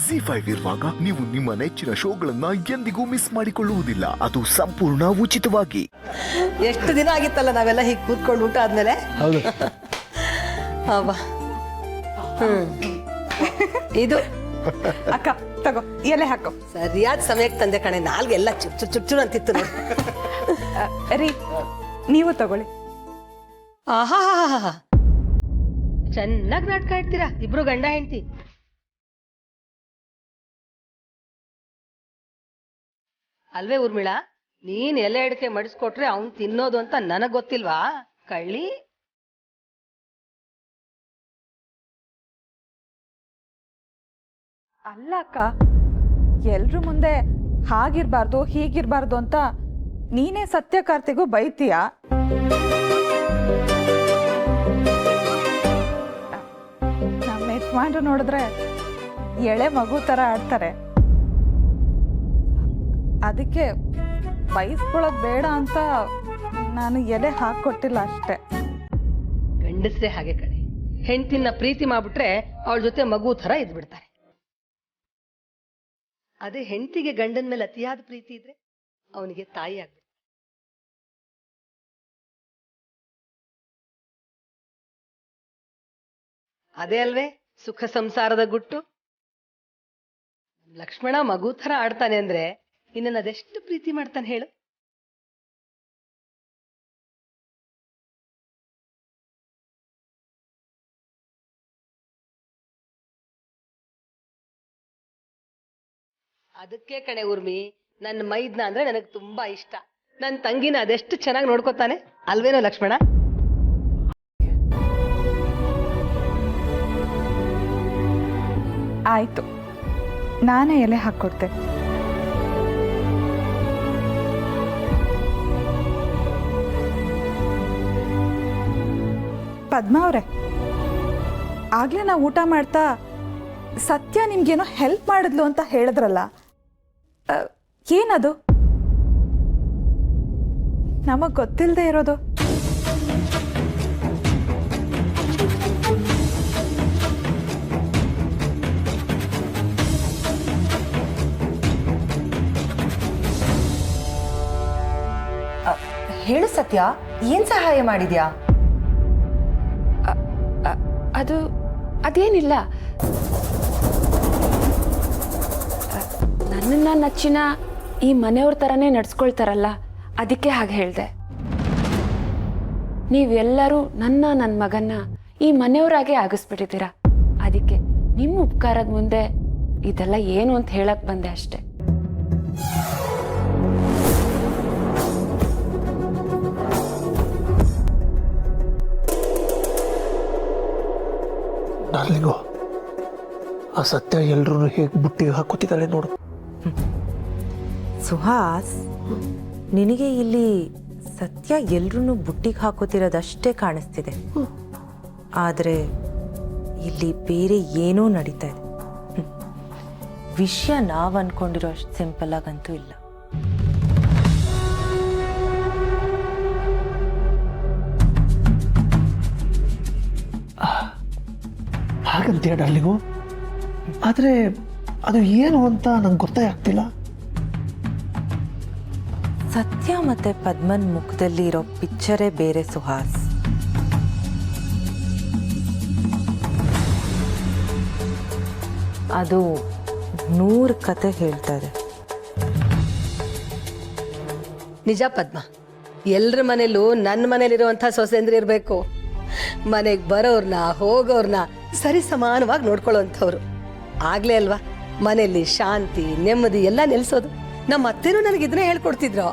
ZEE5 ಇರುವಾಗ ನೀವು ನಿಮ್ಮ ನೆಚ್ಚಿನ ಶೋಗಳನ್ನ ಎಂದಿಗೂ ಮಿಸ್ ಮಾಡಿಕೊಳ್ಳುವುದಿಲ್ಲ. ಅದು ಸಂಪೂರ್ಣ ಉಚಿತವಾಗಿ. ಎಷ್ಟು ದಿನ ಆಗಿತ್ತಲ್ಲ ನಾವೆಲ್ಲ ಹೀಗೆ ಕೂತ್ಕೊಂಡು ಊಟ ಆದ್ಮೇಲೆ. ಹೌದು. ಇದು ಅಕ್ಕ ತಗೋ ಎಲೆ ಹಾಕೋ. ಸರಿಯಾದ ಸಮಯಕ್ಕೆ ತಂದೆ ಕಣೆ. ನಾಲ್ಗೆಲ್ಲ ಚುಚ್ಚು ಅಂತಿತ್ತು ನೋಡಿ. ರೀ ನೀವು ತಗೊಳ್ಳಿ. ಆಹಾ ಚೆನ್ನಾಗಿ ನಾಟಕ ಇಡ್ತೀರಾ ಇಬ್ರು ಗಂಡ ಹೆಂಡತಿ. ಅಲ್ವೇ ಊರ್ಮಿಳಾ, ನೀನ್ ಎಲೆ ಅಡಿಕೆ ಮಡಿಸ್ಕೊಟ್ರೆ ಅವ್ನ್ ತಿನ್ನೋದು ಅಂತ ನನಗ್ ಗೊತ್ತಿಲ್ವಾ ಕಳ್ಳಿ? ಅಲ್ಲ ಅಕ್ಕ, ಎಲ್ರು ಮುಂದೆ ಹಾಗಿರ್ಬಾರ್ದು ಹೀಗಿರ್ಬಾರ್ದು ಅಂತ ನೀನೇ ಸತ್ಯಕಾರ್ತಿಗೂ ಬೈತೀಯ. ನಮ್ಮ ಯಜಮಾನ್ರು ನೋಡಿದ್ರೆ ಎಳೆ ಮಗು ತರ ಆಡ್ತಾರೆ. ಅದಕ್ಕೆ ಬೈಸ್ಕೊಳ್ಳೋದು ಬೇಡ ಅಂತ ನಾನು ಎಲೆ ಹಾಕೊಟ್ಟಿಲ್ಲ ಅಷ್ಟೆ. ಗಂಡಸ್ರೆ ಹಾಗೆ ಕಣೆ, ಹೆಂಡತಿನ ಪ್ರೀತಿ ಮಾಡ್ಬಿಟ್ರೆ ಅವಳ ಜೊತೆ ಮಗು ತರ ಇದ್ಬಿಡ್ತಾರೆ. ಅದೇ ಹೆಂಡತಿಗೆ ಗಂಡನ ಮೇಲೆ ಅತಿಯಾದ ಪ್ರೀತಿ ಇದ್ರೆ ಅವನಿಗೆ ತಾಯಿ ಆಗ್ಬಿಡ್ತಾರೆ. ಅದೇ ಅಲ್ವೇ ಸುಖ ಸಂಸಾರದ ಗುಟ್ಟು. ಲಕ್ಷ್ಮಣ ಮಗು ತರ ಆಡ್ತಾನೆ ಅಂದ್ರೆ ಇನ್ನನ್ನ ಅದೆಷ್ಟು ಪ್ರೀತಿ ಮಾಡ್ತಾನೆ ಹೇಳು. ಅದಕ್ಕೆ ಕಣೆ ಊರ್ಮಿ, ನನ್ನ ಮೈದ್ನ ಅಂದ್ರೆ ನನಗೆ ತುಂಬಾ ಇಷ್ಟ. ನನ್ನ ತಂಗಿನ ಅದೆಷ್ಟು ಚೆನ್ನಾಗಿ ನೋಡ್ಕೋತಾನೆ ಅಲ್ವೇನೋ ಲಕ್ಷ್ಮಣ? ಆಯ್ತು, ನಾನೇ ಎಲೆ ಹಾಕ್ಕೊಡ್ತೆ. ಪದ್ಮಾ ಅವರೇ, ಆಗ್ಲೇ ನಾವು ಊಟ ಮಾಡ್ತಾ ಸತ್ಯ ನಿಮ್ಗೇನೋ ಹೆಲ್ಪ್ ಮಾಡಿದ್ಲು ಅಂತ ಹೇಳಿದ್ರಲ್ಲ, ಏನದು? ನಮಗ್ ಗೊತ್ತಿಲ್ಲದೆ ಇರೋದು. ಹೇಳು ಸತ್ಯ, ಏನ್ ಸಹಾಯ ಮಾಡಿದ್ಯಾ? ಅದೇನಿಲ್ಲ, ನನ್ನನ್ನ ನಚ್ಚಿನ ಈ ಮನೆಯವ್ರ ಥರನೇ ನಡ್ಸ್ಕೊಳ್ತಾರಲ್ಲ, ಅದಕ್ಕೆ ಹಾಗೆ ಹೇಳಿದೆ. ನೀವೆಲ್ಲರೂ ನನ್ನ ಮಗನ್ನ ಈ ಮನೆಯವರಾಗೆ ಆಗಿಸ್ಬಿಟ್ಟಿದ್ದೀರ. ಅದಕ್ಕೆ ನಿಮ್ಮ ಉಪಕಾರದ ಮುಂದೆ ಇದೆಲ್ಲ ಏನು ಅಂತ ಹೇಳಕ್ ಬಂದೆ ಅಷ್ಟೆ. ಡಾರ್ಲಿಂಗು, ಆ ಸತ್ಯ ಎಲ್ರೂ ಹೇಗೆ ಬುಟ್ಟಿಗೆ ಹಾಕೋತಿದ್ದಾಳೆ ನೋಡು. ಸುಹಾಸ್, ನಿನಗೆ ಇಲ್ಲಿ ಸತ್ಯ ಎಲ್ರೂ ಬುಟ್ಟಿಗೆ ಹಾಕೋತಿರೋದಷ್ಟೇ ಕಾಣಿಸ್ತಿದೆ. ಆದರೆ ಇಲ್ಲಿ ಬೇರೆ ಏನೋ ನಡೀತಾ ಇದೆ. ವಿಷಯ ನಾವು ಅನ್ಕೊಂಡಿರೋ ಅಷ್ಟು ಸಿಂಪಲ್ ಆಗಂತೂ ಇಲ್ಲ. ಹಾಗಂತೀಯ ಡಾರ್ಲಿಂಗು? ಆದರೆ ಅದು ಏನು ಅಂತ ನಂಗೆ ಗೊತ್ತೇ ಆಗ್ತಿಲ್ಲ. ಸತ್ಯ ಮತ್ತೆ ಪದ್ಮನ್ ಮುಖದಲ್ಲಿ ಇರೋ ಪಿಕ್ಚರೇ ಬೇರೆ ಸುಹಾಸ್. ಅದು 100 ಕತೆ ಹೇಳ್ತಾ ಇದೆ. ನಿಜ ಪದ್ಮ, ಎಲ್ರ ಮನೇಲೂ ನನ್ನ ಮನೇಲಿರುವಂಥ ಸೊಸೆಂದ್ರೆ ಇರಬೇಕು. ಮನೆಗೆ ಬರೋರ್ನ ಹೋಗೋರ್ನ ಸರಿ ಸಮಾನವಾಗಿ ನೋಡ್ಕೊಳ್ಳೋಂಥವ್ರು. ಆಗ್ಲೇ ಅಲ್ವಾ ಮನೆಯಲ್ಲಿ ಶಾಂತಿ ನೆಮ್ಮದಿ ಎಲ್ಲ ನೆಲೆಸೋದು. ನಮ್ಮ ಅತ್ತೆನೂ ನನಗಿದನ್ನೇ ಹೇಳ್ಕೊಡ್ತಿದ್ರು.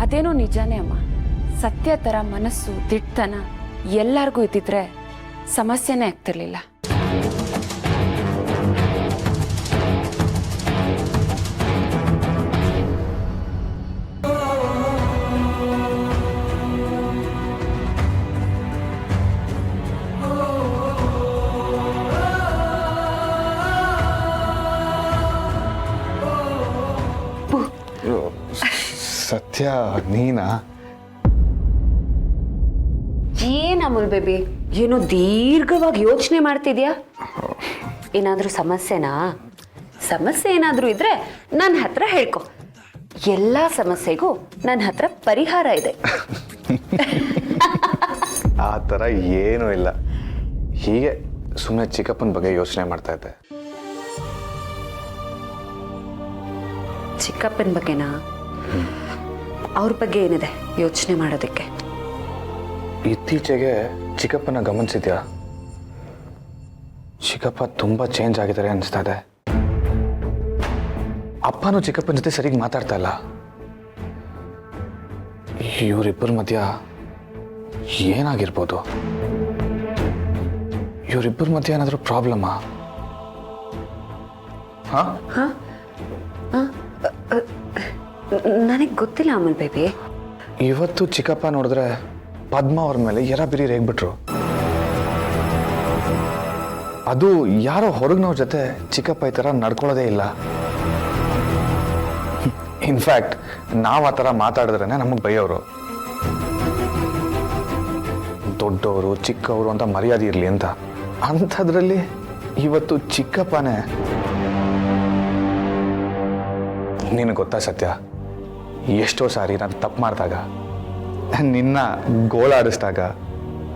ಅದೇನೋ ನಿಜಾನೇ ಅಮ್ಮ. ಸತ್ಯ ಥರ ಮನಸ್ಸು ದಿಟ್ಟತನ ಎಲ್ಲರಿಗೂ ಇದ್ದಿದ್ರೆ ಸಮಸ್ಯೆನೇ ಆಗ್ತಿರ್ಲಿಲ್ಲ. ಸತ್ಯ ನೀನಾ? ಏನ್ ಅಮೂಲ್ ಬೇಬಿ, ಏನೋ ದೀರ್ಘವಾಗಿ ಯೋಚನೆ ಮಾಡ್ತಿದ್ಯಾ? ಏನಾದರೂ ಸಮಸ್ಯೆನಾ? ಸಮಸ್ಯೆ ಏನಾದರೂ ಇದ್ರೆ ನನ್ನ ಹತ್ರ ಹೇಳ್ಕೊ. ಎಲ್ಲ ಸಮಸ್ಯೆಗೂ ನನ್ನ ಹತ್ರ ಪರಿಹಾರ ಇದೆ. ಆ ಥರ ಏನೂ ಇಲ್ಲ. ಹೀಗೆ ಸುಮ್ಮನೆ ಚಿಕ್ಕಪ್ಪನ ಬಗ್ಗೆ ಯೋಚನೆ ಮಾಡ್ತಾ ಇದ್ದೆ. ಚಿಕ್ಕಪ್ಪನ ಬಗ್ಗೆನಾ? ಅವ್ರ ಬಗ್ಗೆ ಏನಿದೆ ಯೋಚನೆ ಮಾಡೋದಕ್ಕೆ? ಇತ್ತೀಚೆಗೆ ಚಿಕ್ಕಪ್ಪನ ಗಮನಿಸಿದ್ಯಾ? ಚಿಕ್ಕಪ್ಪ ತುಂಬ ಚೇಂಜ್ ಆಗಿದ್ದಾರೆ ಅನಿಸ್ತಾ ಇದೆ. ಅಪ್ಪನೂ ಚಿಕ್ಕಪ್ಪನ ಜೊತೆ ಸರಿಯಾಗಿ ಮಾತಾಡ್ತಾ ಇಲ್ಲ. ಇವರಿಬ್ಬರ ಮಧ್ಯ ಏನಾಗಿರ್ಬೋದು? ಇವರಿಬ್ಬರ ಮಧ್ಯ ಏನಾದರೂ ಪ್ರಾಬ್ಲಮ್ಮಾ? ಹಾಂ, ನನಗೆ ಗೊತ್ತಿಲ್ಲ ಅಮಲ್ ಬೇಬಿ. ಇವತ್ತು ಚಿಕ್ಕಪ್ಪ ನೋಡಿದ್ರೆ ಪದ್ಮ ಅವ್ರ ಮೇಲೆ ಎರಾಬಿರಿ ರೇಗ್ಬಿಟ್ರು. ಅದು ಯಾರೋ ಹೊರಗಿನವ್ರ ಜೊತೆ ಚಿಕ್ಕಪ್ಪ ಈ ಥರ ನಡ್ಕೊಳ್ಳೋದೇ ಇಲ್ಲ. ಇನ್ಫ್ಯಾಕ್ಟ್ ನಾವು ಆ ಥರ ಮಾತಾಡಿದ್ರೇ ನಮಗೆ ಬೈಯೋರು. ದೊಡ್ಡವರು ಚಿಕ್ಕವರು ಅಂತ ಮರ್ಯಾದೆ ಇರಲಿ ಅಂತ. ಅಂಥದ್ರಲ್ಲಿ ಇವತ್ತು ಚಿಕ್ಕಪ್ಪನೇ. ನಿನಗೆ ಗೊತ್ತಾ ಸತ್ಯ, ಎಷ್ಟೋ ಸಾರಿ ನಾನು ತಪ್ಪು ಮಾಡಿದಾಗ, ನಿನ್ನ ಗೋಳಾಡಿಸಿದಾಗ,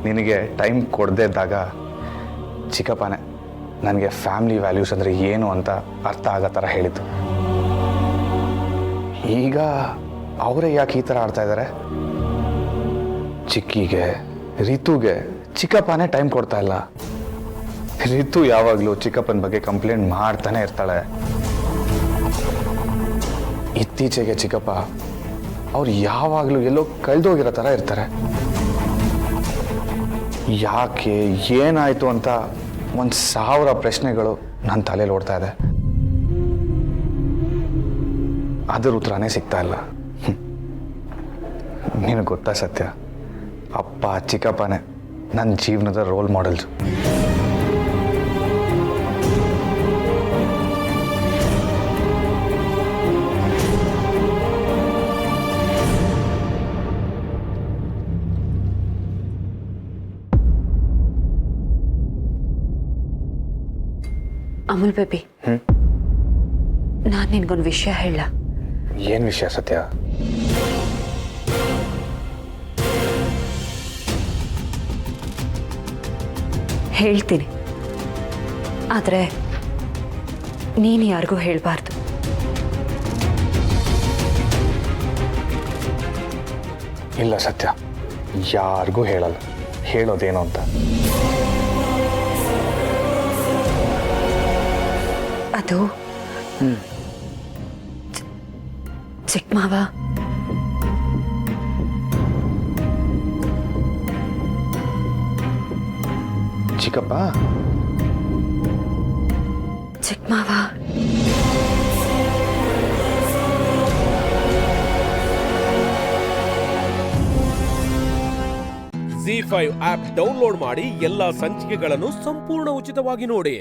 ನಿನಗೆ ಟೈಮ್ ಕೊಡದೇ ಇದ್ದಾಗ ಚಿಕ್ಕಪ್ಪನೇ ನನಗೆ ಫ್ಯಾಮಿಲಿ ವ್ಯಾಲ್ಯೂಸ್ ಅಂದರೆ ಏನು ಅಂತ ಅರ್ಥ ಆಗೋ ಥರ ಹೇಳಿದ್ದು. ಈಗ ಅವರೇ ಯಾಕೆ ಈ ಥರ ಆಡ್ತಾ ಇದ್ದಾರೆ? ಚಿಕ್ಕಿಗೆ, ರಿತುಗೆ ಚಿಕ್ಕಪ್ಪನೇ ಟೈಮ್ ಕೊಡ್ತಾ ಇಲ್ಲ. ರಿತು ಯಾವಾಗಲೂ ಚಿಕ್ಕಪ್ಪನ ಬಗ್ಗೆ ಕಂಪ್ಲೇಂಟ್ ಮಾಡ್ತಾನೆ ಇರ್ತಾಳೆ. ಇತ್ತೀಚೆಗೆ ಚಿಕ್ಕಪ್ಪ ಅವ್ರು ಯಾವಾಗಲೂ ಎಲ್ಲೋ ಕಳೆದೋಗಿರೋ ಥರ ಇರ್ತಾರೆ. ಯಾಕೆ, ಏನಾಯಿತು ಅಂತ 1000 ಪ್ರಶ್ನೆಗಳು ನನ್ನ ತಲೆಯಲ್ಲಿ ಓಡ್ತಾ ಇದೆ. ಅದರ ಉತ್ತರನೇ ಸಿಗ್ತಾ ಇಲ್ಲ. ನಿನಗೆ ಗೊತ್ತಾ ಸತ್ಯ, ಅಪ್ಪ ಚಿಕ್ಕಪ್ಪನೇ ನನ್ನ ಜೀವನದ ರೋಲ್ ಮಾಡೆಲ್ಸ್. ಅಮಲ್ ಬೇಬಿ, ನಾನು ನಿನ್ಗೊಂದು ವಿಷಯ ಹೇಳ. ಏನು ವಿಷಯ ಸತ್ಯ? ಹೇಳ್ತೀನಿ, ಆದರೆ ನೀನು ಯಾರಿಗೂ ಹೇಳಬಾರ್ದು. ಇಲ್ಲ ಸತ್ಯ, ಯಾರಿಗೂ ಹೇಳಲ್ಲ. ಹೇಳೋದೇನು ಅಂತ ಅದು ಚಿಕ್ಕ ಮಾವ ಚಿಕ್ಕಪ್ಪ ಚಿಕ್ಕ ಮಾವ ZEE5 ಆಪ್ ಡೌನ್ಲೋಡ್ ಮಾಡಿ ಎಲ್ಲಾ ಸಂಚಿಕೆಗಳನ್ನು ಸಂಪೂರ್ಣ ಉಚಿತವಾಗಿ ನೋಡಿ.